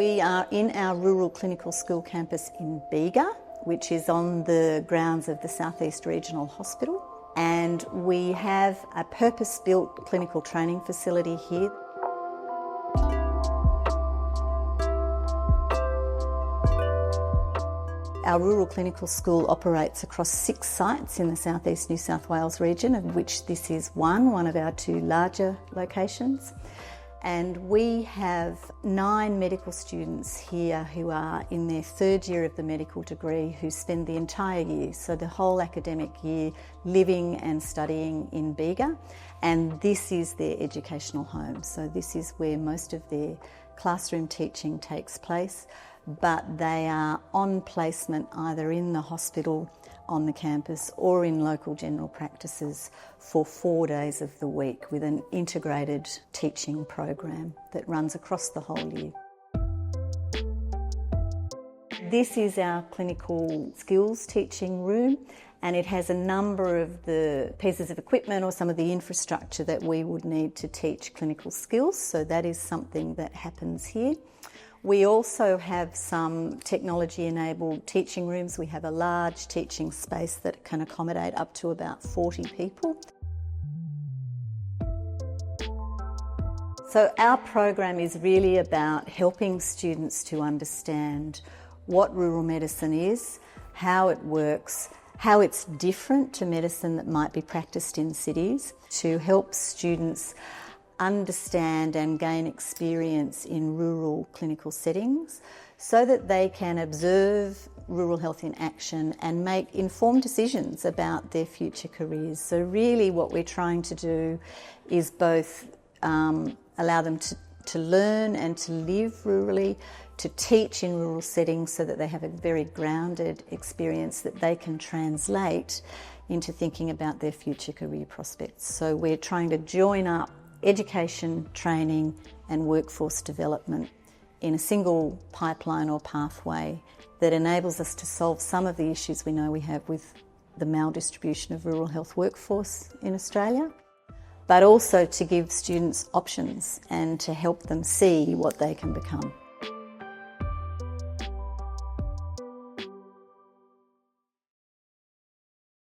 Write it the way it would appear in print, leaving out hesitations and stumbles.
We are in our rural clinical school campus in Bega, which is on the grounds of the South East Regional Hospital, and we have a purpose-built clinical training facility here. Our rural clinical school operates across 6 sites in the South East New South Wales region, of which this is one of our 2 larger locations. And we have 9 medical students here who are in their 3rd year of the medical degree, who spend the entire year, so the whole academic year, living and studying in Bega. And this is their educational home. So this is where most of their classroom teaching takes place, but they are on placement either in the hospital, on the campus, or in local general practices for 4 days of the week with an integrated teaching program that runs across the whole year. This is our clinical skills teaching room, and it has a number of the pieces of equipment or some of the infrastructure that we would need to teach clinical skills, so that is something that happens here. We also have some technology-enabled teaching rooms. We have a large teaching space that can accommodate up to about 40 people. So our program is really about helping students to understand what rural medicine is, how it works, how it's different to medicine that might be practiced in cities, to help students understand and gain experience in rural clinical settings so that they can observe rural health in action and make informed decisions about their future careers. So really what we're trying to do is both allow them to learn and to live rurally, to teach in rural settings so that they have a very grounded experience that they can translate into thinking about their future career prospects. So we're trying to join up education, training and workforce development in a single pipeline or pathway that enables us to solve some of the issues we know we have with the maldistribution of rural health workforce in Australia, but also to give students options and to help them see what they can become.